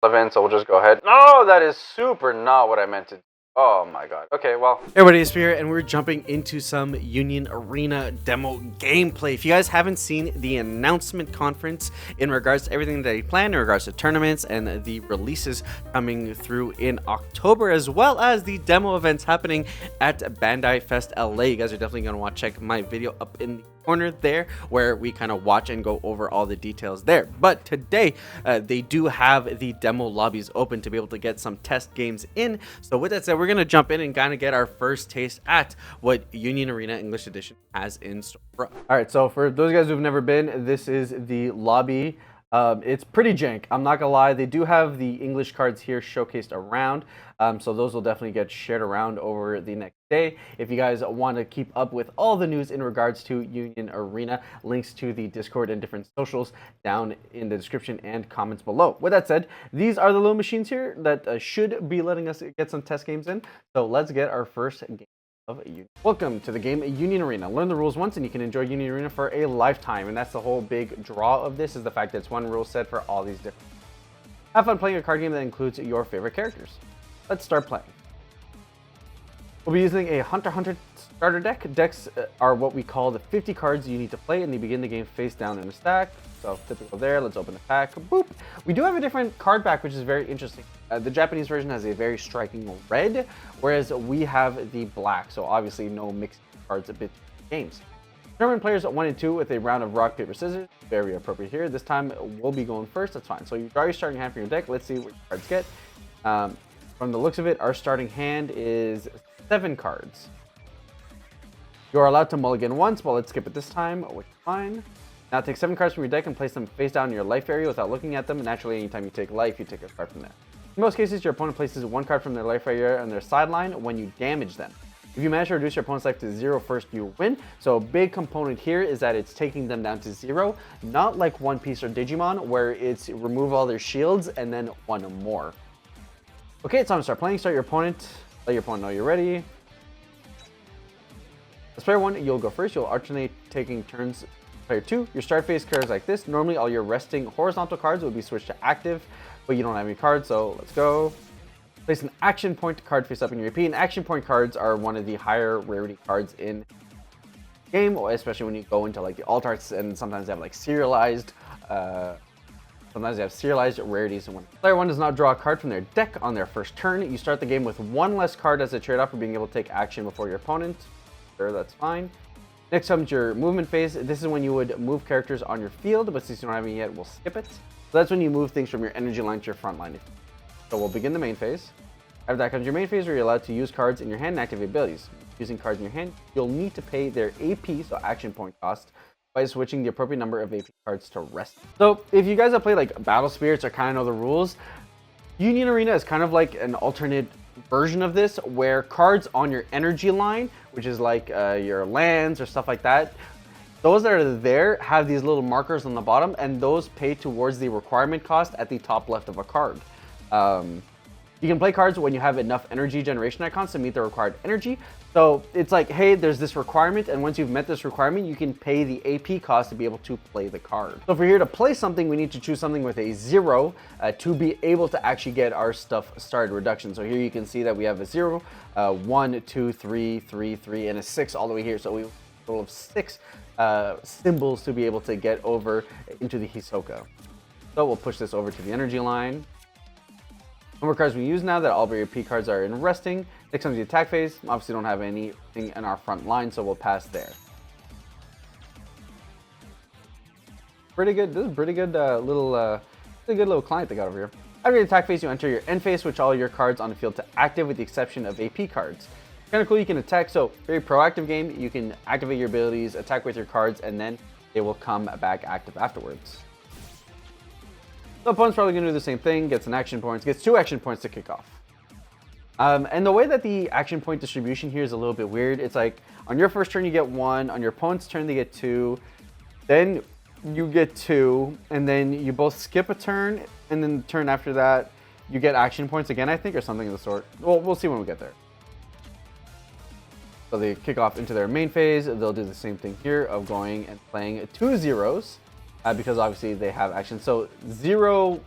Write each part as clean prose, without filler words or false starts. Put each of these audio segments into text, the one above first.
event, so we'll just go ahead. No, that is super not what I meant to do. Oh my god. Okay, well. Hey everybody, Espira, and we're jumping into some Union Arena demo gameplay. If you guys haven't seen the announcement conference in regards to everything that they plan in regards to tournaments and the releases coming through in October, as well as the demo events happening at Bandai Fest LA, you guys are definitely going to want to check my video up in the corner there where we kind of watch and go over all the details there. But today they do have the demo lobbies open to be able to get some test games in. So with that said, we're going to jump in and kind of get our first taste at what Union Arena English Edition has in store for us. All right, so for those guys who've never been, this is the lobby. It's pretty jank, I'm not gonna lie. They do have the English cards here showcased around, so those will definitely get shared around over the next day. If you guys want to keep up with all the news in regards to Union Arena, links to the Discord and different socials down in the description and comments below. With that said, these are the little machines here that should be letting us get some test games in, so let's get our first game of Union. Welcome to the game Union Arena. Learn the rules once and you can enjoy Union Arena for a lifetime, and that's the whole big draw of this, is the fact that it's one rule set for all these different. Have fun playing a card game that includes your favorite characters. Let's start playing. We'll be using a HunterxHunter starter deck. Decks are what we call the 50 cards you need to play, and they begin the game face down in a stack. So typical there. Let's open the pack. Boop. We do have a different card back, which is very interesting. The Japanese version has a very striking red, whereas we have the black. So obviously no mixed cards a bit games. Determine players 1 and 2 with a round of rock, paper, scissors. Very appropriate here. This time we'll be going first. That's fine. So you draw your starting hand from your deck. Let's see what your cards get. From the looks of it, our starting hand is 7 cards. You are allowed to mulligan once, but let's skip it this time, which is fine. Now take 7 cards from your deck and place them face down in your life area without looking at them. Naturally, anytime you take life, you take a card from there. In most cases, your opponent places 1 card from their life area on their sideline when you damage them. If you manage to reduce your opponent's life to 0 first, you win. So a big component here is that it's taking them down to 0, not like One Piece or Digimon, where it's remove all their shields and then 1 more. Okay, it's time to start playing. Start your opponent. Let your opponent know you're ready. As player 1, you'll go first. You'll alternate taking turns. Player 2, your start phase cards like this. Normally, all your resting horizontal cards will be switched to active, but you don't have any cards, so let's go. Place an action point card face up in your AP, and action point cards are one of the higher rarity cards in the game, especially when you go into like the alt arts, and sometimes they have like serialized. Sometimes they have serialized rarities. And when player 1 does not draw a card from their deck on their first turn, you start the game with 1 less card as a trade-off for being able to take action before your opponent. Sure, that's fine. Next comes your movement phase. This is when you would move characters on your field, but since you don't have any yet, we'll skip it. So that's when you move things from your energy line to your front line. So we'll begin the main phase. After that comes your main phase, where you're allowed to use cards in your hand and activate abilities. Using cards in your hand, you'll need to pay their AP, so action point cost, by switching the appropriate number of AP cards to rest. So if you guys have played like Battle Spirits or kind of know the rules, Union Arena is kind of like an alternate version of this, where cards on your energy line, which is like your lands or stuff like that, those that are there have these little markers on the bottom, and those pay towards the requirement cost at the top left of a card. You can play cards when you have enough energy generation icons to meet the required energy. So it's like, hey, there's this requirement, and once you've met this requirement, you can pay the AP cost to be able to play the card. So if we're here to play something, we need to choose something with a 0 to be able to actually get our stuff started reduction. So here you can see that we have a 0, 1, 2, 3, 3, 3, and a 6 all the way here. So we have a total of 6 symbols to be able to get over into the Hisoka. So we'll push this over to the energy line. Number of cards we use now that all of our AP cards are in resting. Next comes the attack phase. Obviously don't have anything in our front line, so we'll pass there. Pretty good. This is a pretty good little client they got over here. After the attack phase, you enter your end phase, switch all your cards on the field to active with the exception of AP cards. Kind of cool, you can attack, so very proactive game. You can activate your abilities, attack with your cards, and then they will come back active afterwards. The opponent's probably going to do the same thing, gets an action point, gets 2 action points to kick off. And the way that the action point distribution here is a little bit weird. It's like, on your first turn you get 1, on your opponent's turn they get 2, then you get 2, and then you both skip a turn, and then the turn after that you get action points again, I think, or something of the sort. Well, we'll see when we get there. So they kick off into their main phase. They'll do the same thing here of going and playing 2 zeros. Because obviously they have action. So 0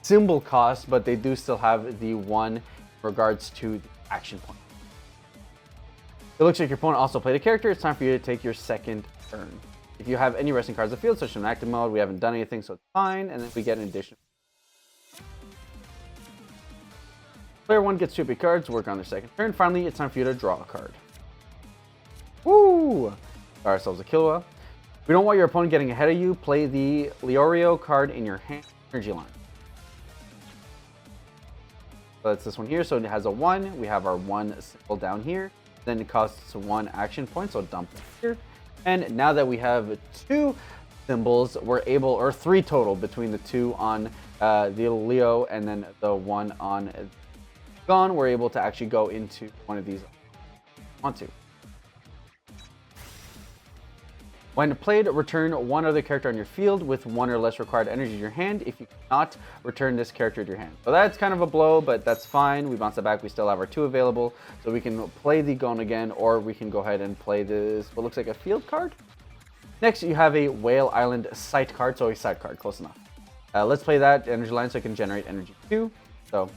symbol cost, but they do still have the 1 in regards to the action point. It looks like your opponent also played a character. It's time for you to take your second turn. If you have any resting cards in the field, such as an active mode, we haven't done anything, so it's fine. And then we get an addition. Player 1 gets 2 epic cards, work on their second turn. Finally, it's time for you to draw a card. Woo! Got ourselves a Killua. We don't want your opponent getting ahead of you. Play the Leorio card in your hand energy line. So that's this one here. So it has a 1. We have our 1 symbol down here. Then it costs 1 action point, so dump it here. And now that we have 2 symbols, we're able, or 3 total between the 2 on the Leo and then the 1 on Gon, we're able to actually go into one of these if we want to. When played, return 1 other character on your field with 1 or less required energy in your hand. If you cannot, return this character to your hand. So that's kind of a blow, but that's fine. We bounce it back. We still have our 2 available. So we can play the Gon again, or we can go ahead and play this, what looks like a field card. Next, you have a Whale Island site card. So a side card, close enough. Let's play that energy line so it can generate energy 2. So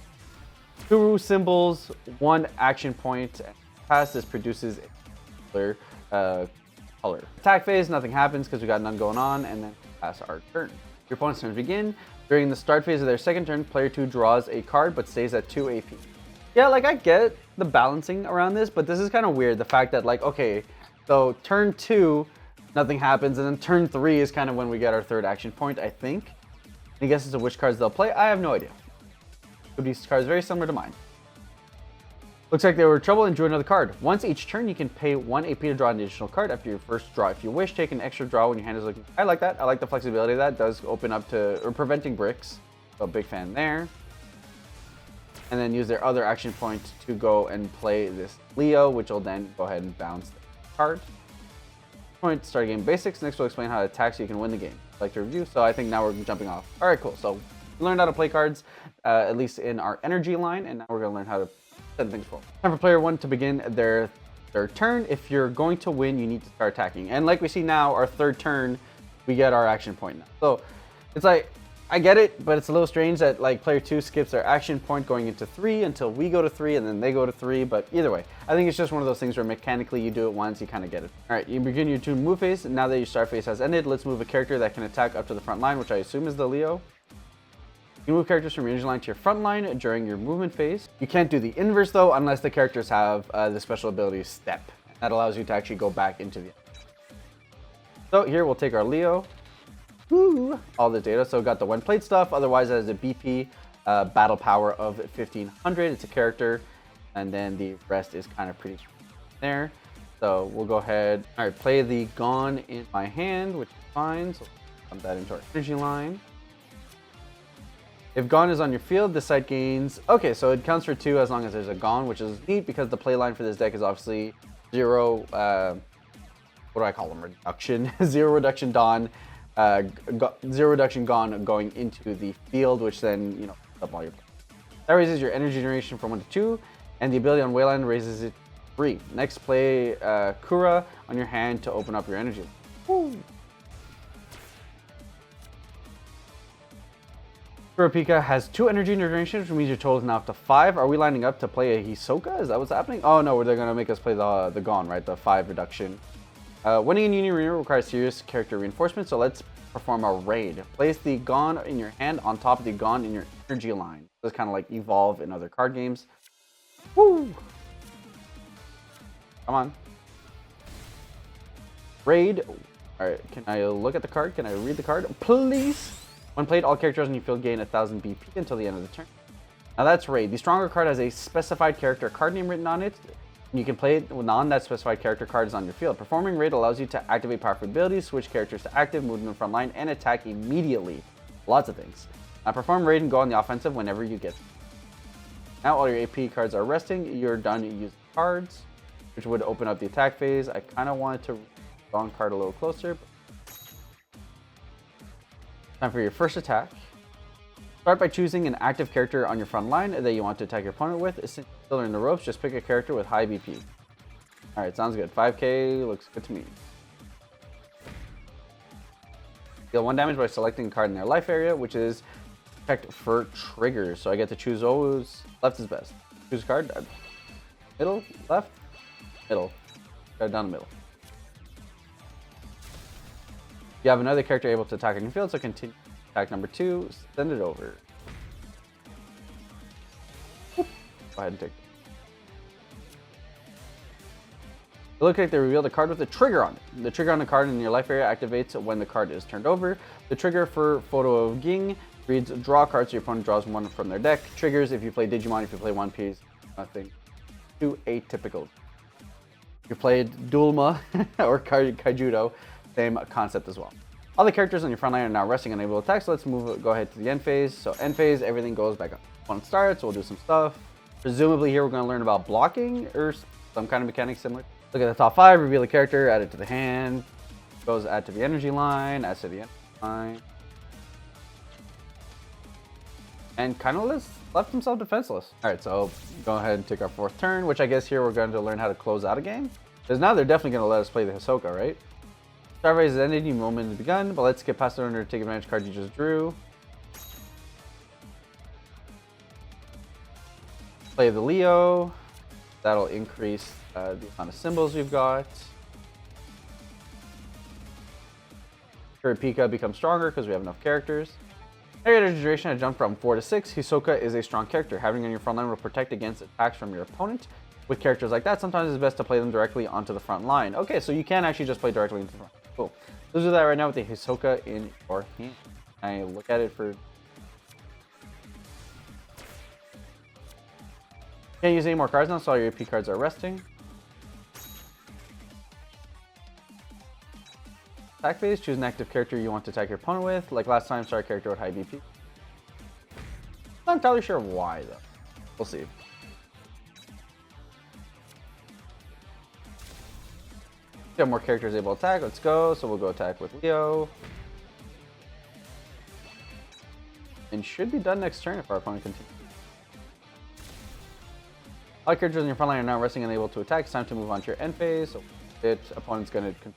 2 symbols, 1 action point. And pass this produces a color. Attack phase, nothing happens because we got none going on, and then pass our turn. Your opponent's turns begin. During the start phase of their second turn, player 2 draws a card but stays at 2 AP. Yeah, like I get the balancing around this, but this is kind of weird. The fact that like, okay, so turn 2, nothing happens, and then turn 3 is kind of when we get our 3rd action point, I think. I guess as to which cards they'll play, I have no idea. Could be cards very similar to mine. Looks like they were in trouble and drew another card. Once each turn, you can pay 1 AP to draw an additional card after your first draw. If you wish, take an extra draw when your hand is looking. I like that. I like the flexibility of that. It does open up to, or preventing bricks. So big fan there. And then use their other action point to go and play this Leo, which will then go ahead and bounce the card. Point, start game basics. Next we'll explain how to attack so you can win the game. I'd like to review, so I think now we're jumping off. All right, cool. So we learned how to play cards, at least in our energy line, and now we're gonna learn how to set things forward. Time for player 1 to begin their 3rd turn. If you're going to win, you need to start attacking. And like we see now, our 3rd turn, we get our action point now. So it's like, I get it, but it's a little strange that like player 2 skips their action point going into 3 until we go to 3 and then they go to 3. But either way, I think it's just one of those things where mechanically you do it once, you kind of get it. All right, you begin your 2 move phase. Now that your start phase has ended, let's move a character that can attack up to the front line, which I assume is the Leo. You move characters from your energy line to your front line during your movement phase. You can't do the inverse though, unless the characters have the special ability Step. That allows you to actually go back into the. So here we'll take our Leo. Woo! All the data. So got the when played stuff. Otherwise, it has a BP battle power of 1500. It's a character, and then the rest is kind of pretty there. So we'll go ahead. All right, play the Gon in my hand, which is fine. So pump that into our energy line. If Gon is on your field, this side gains. Okay, so it counts for 2 as long as there's a Gon, which is neat because the play line for this deck is obviously 0. What do I call them? Reduction. 0 reduction Dawn. 0 reduction Gon going into the field, which then, you know, up all your play. That raises your energy generation from 1 to 2, and the ability on Wayland raises it to 3. Next, play Kura on your hand to open up your energy. Woo. Kurapika has 2 energy generation, which means your total is now up to 5. Are we lining up to play a Hisoka? Is that what's happening? Oh no, they're gonna make us play the Gon, right? The 5 reduction. Winning in Union Arena requires serious character reinforcement, so let's perform a raid. Place the Gon in your hand on top of the Gon in your energy line. This kind of like evolve in other card games. Woo! Come on. Raid. Alright, can I look at the card? Can I read the card? Please! When played, all characters in your field gain 1000 BP until the end of the turn. Now that's Raid. The stronger card has a specified character card name written on it. You can play it when on that specified character card is on your field. Performing Raid allows you to activate powerful abilities, switch characters to active, move in the front line, and attack immediately. Lots of things. Now perform Raid and go on the offensive whenever you get them. Now all your AP cards are resting. You're done using cards, which would open up the attack phase. I kind of wanted to go on card a little closer. Time for your first attack. Start by choosing an active character on your front line that you want to attack your opponent with. Since you're still in the ropes, just pick a character with high BP. Alright, sounds good. 5k looks good to me. Deal 1 damage by selecting a card in their life area, which is checked for triggers. So I get to choose always. Left is best. Choose a card. Middle, left, middle. Go down the middle. You have another character able to attack on your field, so continue attack number 2. Send it over. Go ahead and take it. It looks like they revealed a card with a trigger on it. The trigger on the card in your life area activates when the card is turned over. The trigger for Photo of Ging reads draw cards, so your opponent draws one from their deck. Triggers if you play Digimon, if you play One Piece, nothing too atypical. If you played Dulma or Kaijudo, same concept as well. All the characters on your front line are now resting and able to attack, so let's go ahead to the end phase. So end phase, everything goes back up. When it starts, we'll do some stuff. Presumably here we're going to learn about blocking or some kind of mechanic similar. Look at the top 5, reveal the character, add it to the hand, goes add to the energy line, adds to the energy line. And kind of left himself defenseless. All right, so go ahead and take our 4th turn, which I guess here we're going to learn how to close out a game. Because now they're definitely going to let us play the Hisoka, right? Star phase has ended, new moment has begun, but let's get past the turn to take advantage card you just drew. Play the Leo. That'll increase the amount of symbols we've got. Kurapika becomes stronger because we have enough characters. Area duration has jumped from 4 to 6. Hisoka is a strong character. Having on your front line will protect against attacks from your opponent. With characters like that, sometimes it's best to play them directly onto the front line. Okay, so you can actually just play directly into the front. Cool. Let's do that right now with the Hisoka in your hand. I look at it for... Can't use any more cards now, so all your AP cards are resting. Attack phase, choose an active character you want to attack your opponent with. Like last time, start a character with high BP. Not entirely sure why though. We'll see. Got more characters able to attack. Let's go. So we'll go attack with Leo. And should be done next turn if our opponent continues. All characters in your front line are now resting and able to attack. It's time to move on to your end phase. So opponent's going to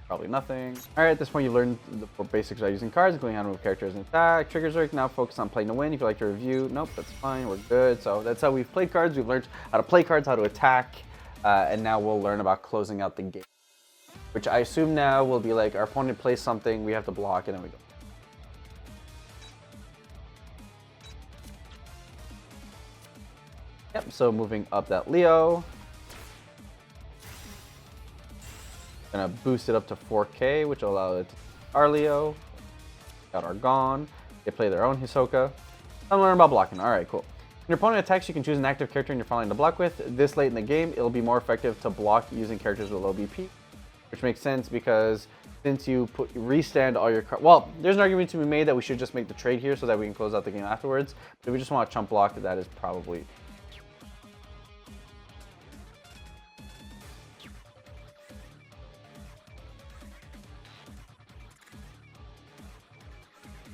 probably nothing. All right, at this point you've learned the basics about using cards, including how to move characters and attack. Triggers are now focus on playing to win. If you like to review, nope, that's fine, we're good. So that's how we've played cards. We've learned how to play cards, how to attack, and now we'll learn about closing out the game. Which I assume now will be like our opponent plays something, we have to block, and then we go. Yep, so moving up that Leo. Gonna boost it up to 4K, which will allow it to our Leo. Got our Gon. They play their own Hisoka. I'm learning about blocking. Alright, cool. When your opponent attacks, you can choose an active character in your front line to block with. This late in the game, it'll be more effective to block using characters with low BP. Which makes sense because since you restand all your cards. Well, there's an argument to be made that we should just make the trade here so that we can close out the game afterwards. But if we just want to chump block, that is probably...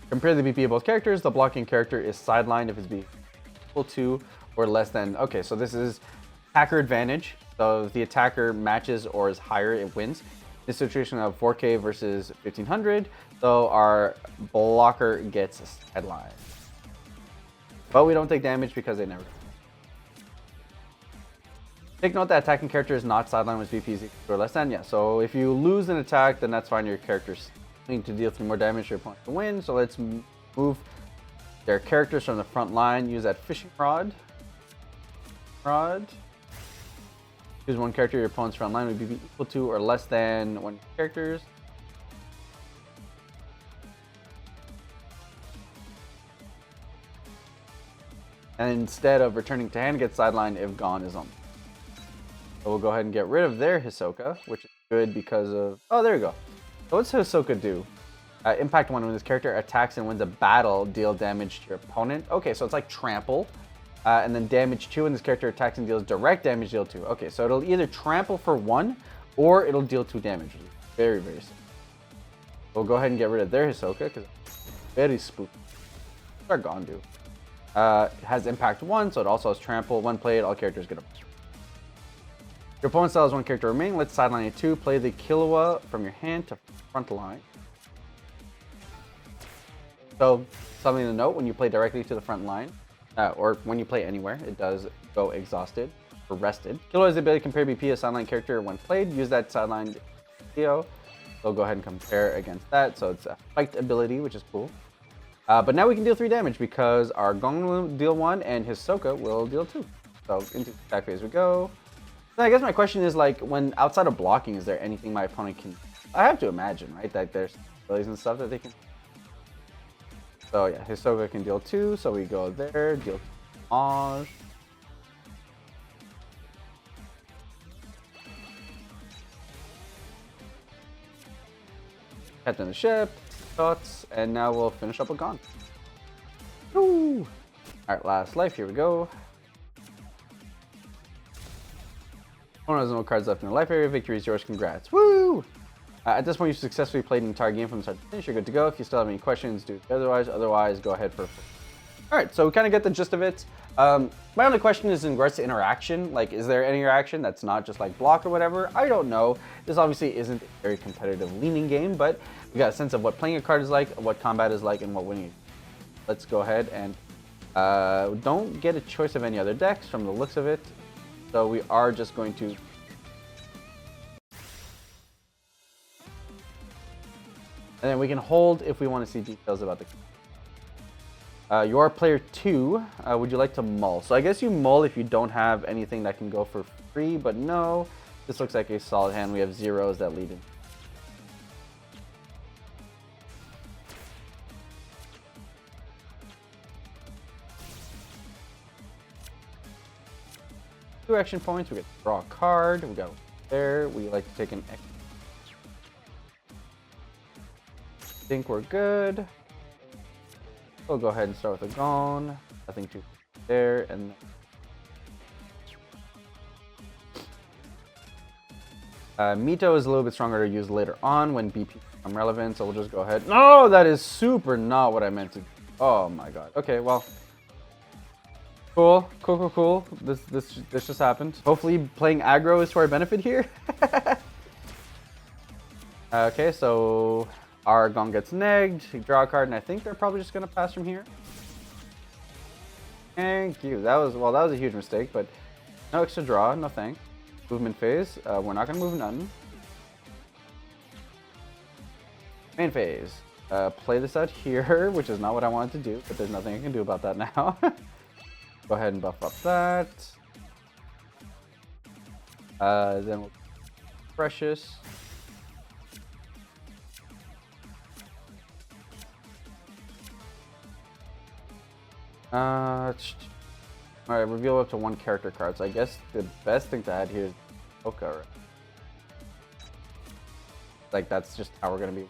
Compare the BP of both characters. The blocking character is sidelined if it's equal to or less than. Okay, so this is attacker advantage. So if the attacker matches or is higher, it wins. This situation of 4K versus 1500. So our blocker gets sidelined. But we don't take damage because they never do. Take note that attacking character is not sidelined with BP is equal to or less than. Yeah, so if you lose an attack, then that's fine. Your character's need to deal 3 more damage to your opponent to win. So let's move their characters from the front line. Use that fishing rod. Choose one character your opponent's front line would be equal to or less than 1 characters. And instead of returning to hand, get sidelined if Gon is on. So we'll go ahead and get rid of their Hisoka, which is good because of... Oh, there you go. So what's Hisoka do? Impact 1 when this character attacks and wins a battle, deal damage to your opponent. Okay, so it's like trample. And then damage 2 when this character attacks and deals direct damage, deal 2. Okay, so it'll either trample for 1 or it'll deal 2 damage. Very, very simple. We'll go ahead and get rid of their Hisoka because it's very spooky. What's our Gon do? It has impact 1, so it also has trample. When played, all characters get a... Your opponent still has 1 character remaining. Let's sideline it 2. Play the Killua from your hand to front line. So something to note, when you play directly to the front line, or when you play anywhere, it does go exhausted or rested. Killer has the ability to compare BP a sideline character when played. Use that sideline Theo. So go ahead and compare against that. So it's a fight ability, which is cool. But now we can deal 3 damage because our Gong will deal 1 and his Soka will deal 2. So into attack phase we go. So I guess my question is, like, when outside of blocking, is there anything my opponent can... I have to imagine, right, that there's abilities and stuff that they can... So yeah, his Soka can deal 2, so we go there, deal 2 damage. Captain the ship, shots, and now we'll finish up with Gon. Woo! Alright, last life, here we go. Opponent has no cards left in the life area. Victory is yours, congrats. Woo! At this point, you've successfully played an entire game from start to finish. You're good to go. If you still have any questions, do otherwise, go ahead for... Alright, so we kind of get the gist of it. My only question is in regards to interaction. Like, is there any interaction that's not just like block or whatever? I don't know. This obviously isn't a very competitive leaning game, but we got a sense of what playing a card is like, what combat is like, and what winning. Let's go ahead and don't get a choice of any other decks from the looks of it. So we are just going to... And then we can hold if we want to see details about the... you are player 2. Would you like to mull? So I guess you mull if you don't have anything that can go for free, but no. This looks like a solid hand. We have zeros that lead in. Two action points. We get to draw a card. We got there. We like to take an... I think we're good. We'll go ahead and start with a Gon. Nothing too there, and Mito is a little bit stronger to use later on when BP become relevant. So we'll just go ahead. No, that is super not what I meant to do. Oh my god. Okay, well, cool. This just happened. Hopefully, playing aggro is to our benefit here. Okay, so. Our Gong gets negged, we draw a card, and I think they're probably just gonna pass from here. Thank you. That was a huge mistake, but no extra draw, no thanks. Movement phase. We're not gonna move nothing. Main phase. Play this out here, which is not what I wanted to do, but there's nothing I can do about that now. Go ahead and buff up that. Then we'll Precious. Alright, reveal up to 1 character card. So I guess the best thing to add here is Oka. Right? Like, that's just how we're gonna be.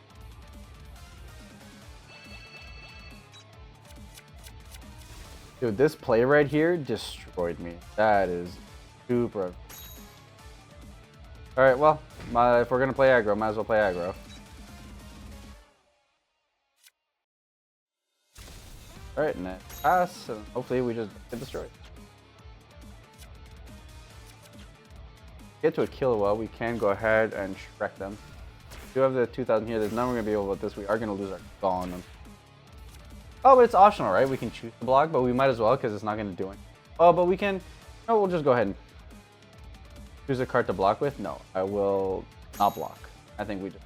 Dude, this play right here destroyed me. That is super. Alright, well, if we're gonna play aggro, might as well play aggro. Alright, and then pass, and hopefully we just get destroyed. Get to a kill well, we can go ahead and Shrek them. We do have the 2000 here, there's nothing we're going to be able with this. We are going to lose our Gong on them. Oh, but it's optional, right? We can choose to block, but we might as well because it's not going to do anything. Oh, but we can... No, we'll just go ahead and choose a card to block with. No, I will not block. I think we just...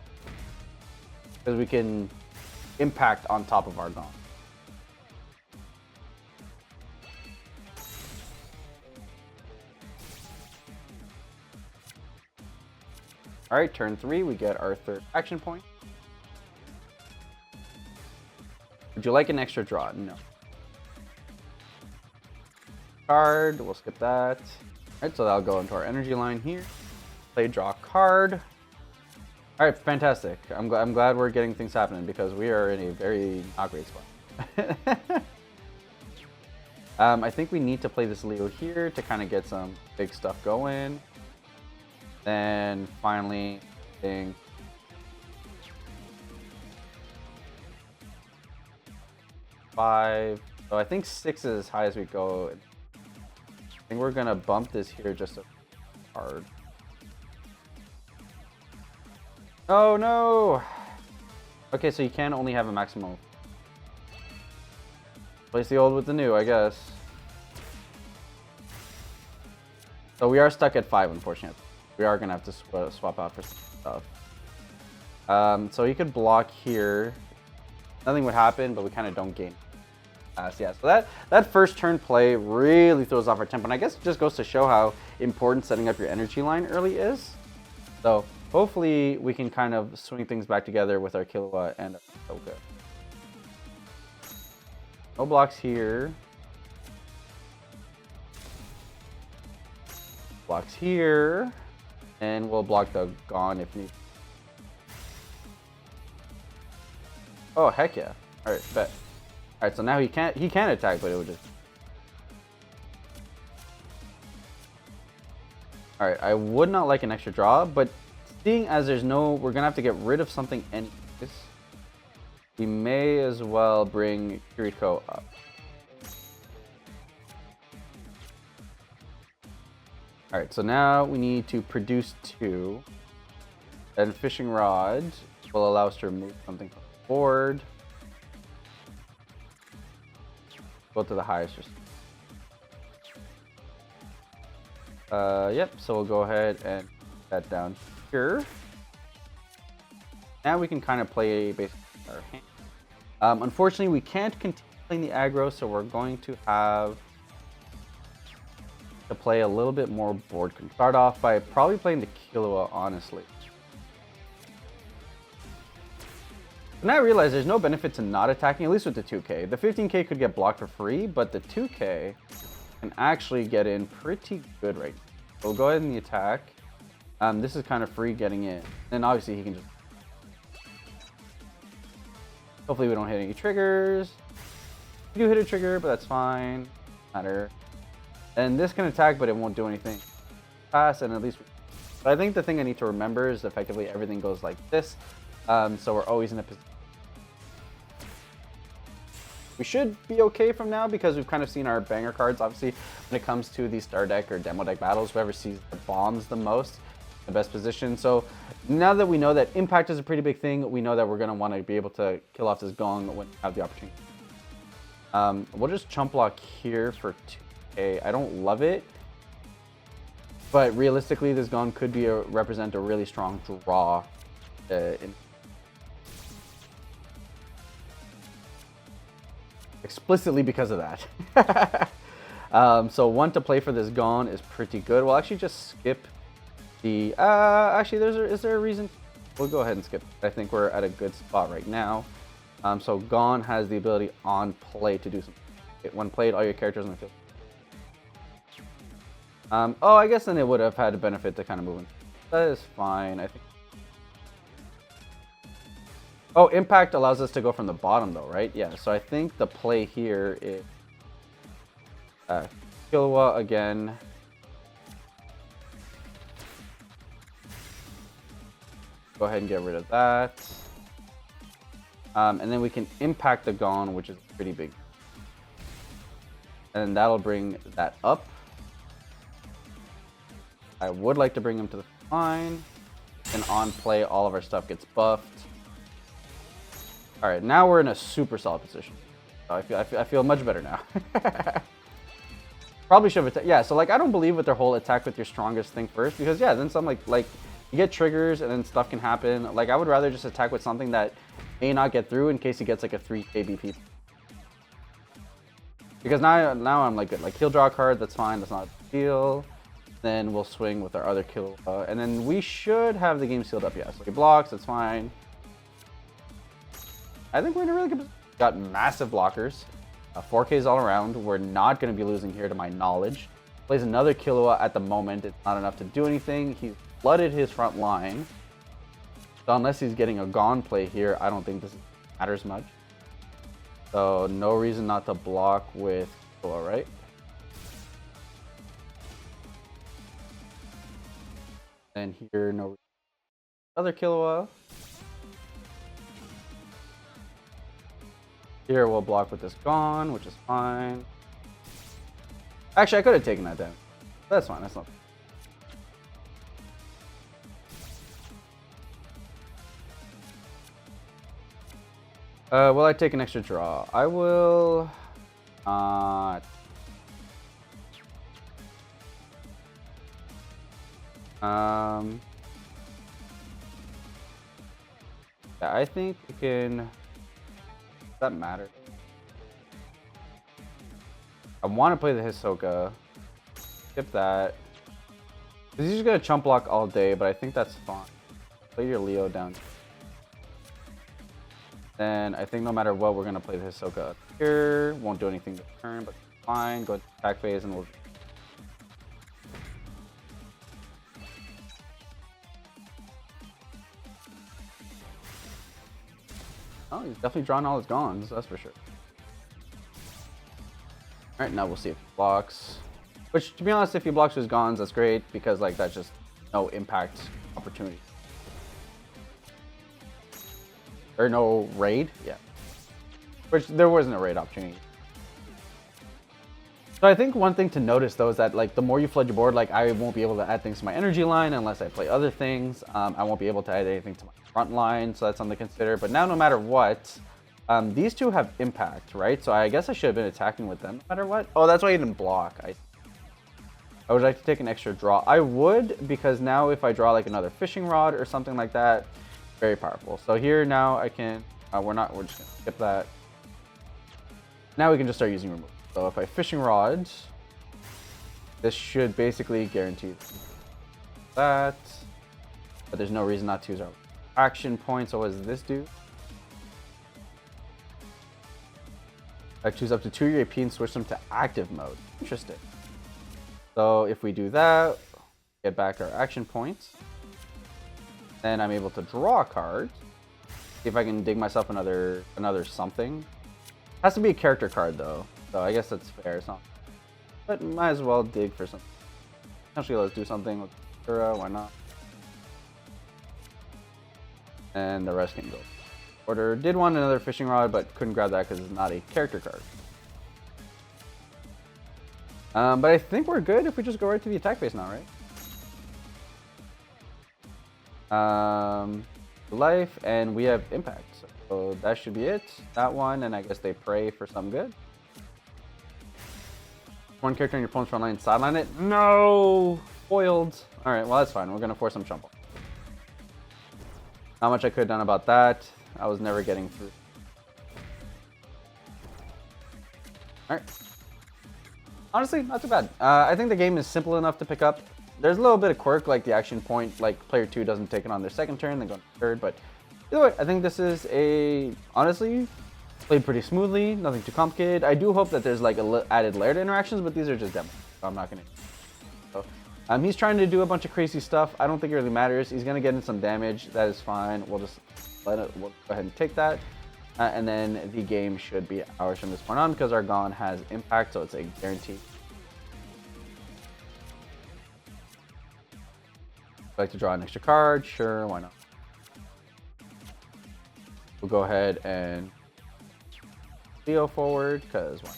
Because we can impact on top of our Gong. Alright, turn 3, we get our 3rd action point. Would you like an extra draw? No. Card, we'll skip that. Alright, so that'll go into our energy line here. Play, draw card. Alright, fantastic. I'm glad we're getting things happening because we are in a very not great spot. I think we need to play this Leo here to kind of get some big stuff going. Then finally, I think 5. So I think 6 is as high as we go. I think we're gonna bump this here just a hard. Oh no! Okay, so you can only have a maximum. Place the old with the new, I guess. So we are stuck at 5, unfortunately. We are gonna have to swap out for some stuff. So he could block here. Nothing would happen, but we kind of don't gain. So yeah, so that first turn play really throws off our tempo, and I guess it just goes to show how important setting up your energy line early is. So hopefully we can kind of swing things back together with our Killua and our Ahsoka. No blocks here. Blocks here, and we'll block the Gon if needed. Oh heck yeah! All right, bet. All right, so now he can attack, but it would just. All right, I would not like an extra draw, but seeing as there's no, we're gonna have to get rid of something anyways. We may as well bring Kiriko up. All right, so now we need to produce 2. And fishing rod will allow us to remove something from the board. Go to the highest. Yep, so we'll go ahead and put that down here. Now we can kind of play basically our hand. Unfortunately, we can't continue playing the aggro, so we're going to have to play a little bit more board control. Start off by probably playing the Killua, honestly. And I realize there's no benefit to not attacking, at least with the 2K. The 15K could get blocked for free, but the 2K can actually get in pretty good right now. So we'll go ahead and the attack. This is kind of free getting in. And obviously he can just... Hopefully we don't hit any triggers. We do hit a trigger, but that's fine. Matter. And this can attack, but it won't do anything. Pass, and at least... But I think the thing I need to remember is effectively everything goes like this. So we're always in a position. We should be okay from now because we've kind of seen our banger cards. Obviously, when it comes to these star deck or demo deck battles, whoever sees the bombs the most, the best position. So now that we know that impact is a pretty big thing, we know that we're going to want to be able to kill off this Gong when we have the opportunity. We'll just chump block here for 2K. I don't love it, but realistically, this Gong could be represent a really strong draw explicitly because of that. So 1 to play for this Gon is pretty good. We'll actually just skip the... actually, is there a reason? We'll go ahead and skip. I think we're at a good spot right now. So Gon has the ability on play to do something. When played, all your characters on the field. Oh, I guess then it would have had a benefit to kind of move in. That is fine, I think. Oh, impact allows us to go from the bottom though, right? Yeah, so I think the play here is Killua again. Go ahead and get rid of that. And then we can impact the Gon, which is pretty big. And that'll bring that up. I would like to bring him to the line. And on play, all of our stuff gets buffed. All right, now we're in a super solid position. So I feel much better now. Probably should have yeah. So like I don't believe with their whole attack with your strongest thing first because yeah, then some like you get triggers and then stuff can happen. Like I would rather just attack with something that may not get through in case he gets like a 3 KBP. Because now I'm like good. Like he'll draw a card, that's fine. That's not a big deal. Then we'll swing with our other kill, and then we should have the game sealed up. Yeah, so he blocks. That's fine. I think we're in a really good position. Got massive blockers, 4Ks all around. We're not going to be losing here to my knowledge. Plays another Killua at the moment. It's not enough to do anything. He's flooded his front line. So unless he's getting a Gon play here, I don't think this matters much. So no reason not to block with Killua, right? And here, no other Killua. Here we'll block with this Gon, which is fine. Actually, I could have taken that down. That's fine, that's not. Will I take an extra draw? I will Uh, um, yeah, I think we can. Does that matter? I want to play the Hisoka. Skip that. He's just gonna chump block all day, but I think that's fine. Play your Leo down. Then I think no matter what, we're gonna play the Hisoka up here. Won't do anything this turn, but fine. Go to attack phase and we'll. Oh, he's definitely drawn all his Gons, that's for sure. Alright, now we'll see if he blocks. Which, to be honest, if he blocks his Gons, that's great, because like that's just no impact opportunity. Or no raid? Yeah. Which, there wasn't a raid opportunity. So I think one thing to notice though is that like the more you flood your board, like I won't be able to add things to my energy line unless I play other things. I won't be able to add anything to my front line, so that's something to consider. But now no matter what, these two have impact, right? So I guess I should have been attacking with them no matter what. Oh, that's why he didn't block. I would like to take an extra draw. I would, because now if I draw like another fishing rod or something like that, very powerful. So here now I can, we're just gonna skip that. Now we can just start using remove. So if I fishing rod, this should basically guarantee that, but there's no reason not to use our action point. So what does this do? I choose up to 2 your AP and switch them to active mode. Interesting. So if we do that, get back our action points, then I'm able to draw a card. See if I can dig myself another something. Has to be a character card though, so I guess that's fair. It's not, but might as well dig for something. Actually, let's do something with Espira. Why not? And the rest can go. Order did want another fishing rod, but couldn't grab that because it's not a character card. But I think we're good if we just go right to the attack phase now, right? Life, and we have impact. So that should be it. That one, and I guess they pray for some good. One character on your opponent's front line, sideline it. No! Foiled. Alright, well that's fine. We're gonna force some jump. Not much I could have done about that. I was never getting through. Alright. Honestly, not too bad. I think the game is simple enough to pick up. There's a little bit of quirk, like the action point, like player 2 doesn't take it on their second turn, they go on third, but either way, I think this is honestly, played pretty smoothly, nothing too complicated. I do hope that there's like added layered interactions, but these are just demos, so I'm not gonna. So, he's trying to do a bunch of crazy stuff. I don't think it really matters. He's gonna get in some damage, that is fine. We'll just we'll go ahead and take that. And then the game should be ours from this point on because our Gon has impact, so it's a guarantee. Like to draw an extra card? Sure, why not? We'll go ahead and Leo forward because why?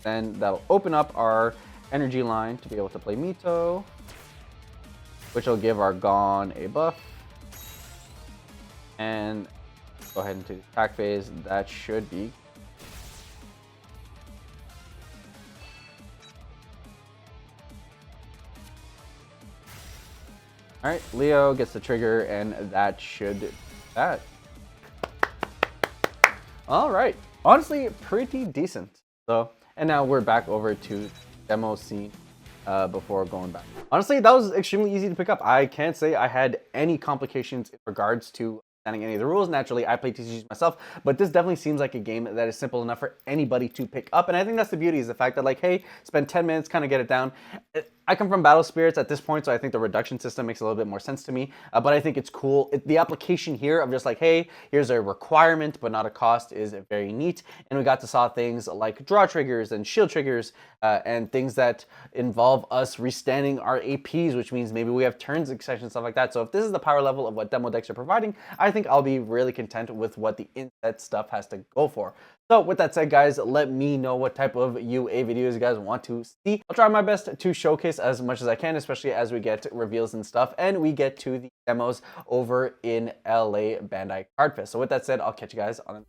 Then that'll open up our energy line to be able to play Mito, which will give our Gon a buff. And go ahead into the attack phase. That should be. All right, Leo gets the trigger, and that should do that. All right, honestly, pretty decent. So, and now we're back over to demo scene before going back. Honestly, that was extremely easy to pick up. I can't say I had any complications in regards to understanding any of the rules. Naturally, I play TCGs myself, but this definitely seems like a game that is simple enough for anybody to pick up. And I think that's the beauty, is the fact that like, hey, spend 10 minutes, kind of get it down. I come from Battle Spirits at this point, so I think the reduction system makes a little bit more sense to me. But I think it's cool. The application here of just like, hey, here's a requirement, but not a cost, is very neat. And we got to saw things like draw triggers and shield triggers and things that involve us restanding our APs, which means maybe we have turns succession, stuff like that. So if this is the power level of what demo decks are providing, I think I'll be really content with what the inset stuff has to go for. So with that said, guys, let me know what type of UA videos you guys want to see. I'll try my best to showcase as much as I can, especially as we get reveals and stuff, and we get to the demos over in LA Bandai Card Fest. So with that said, I'll catch you guys on the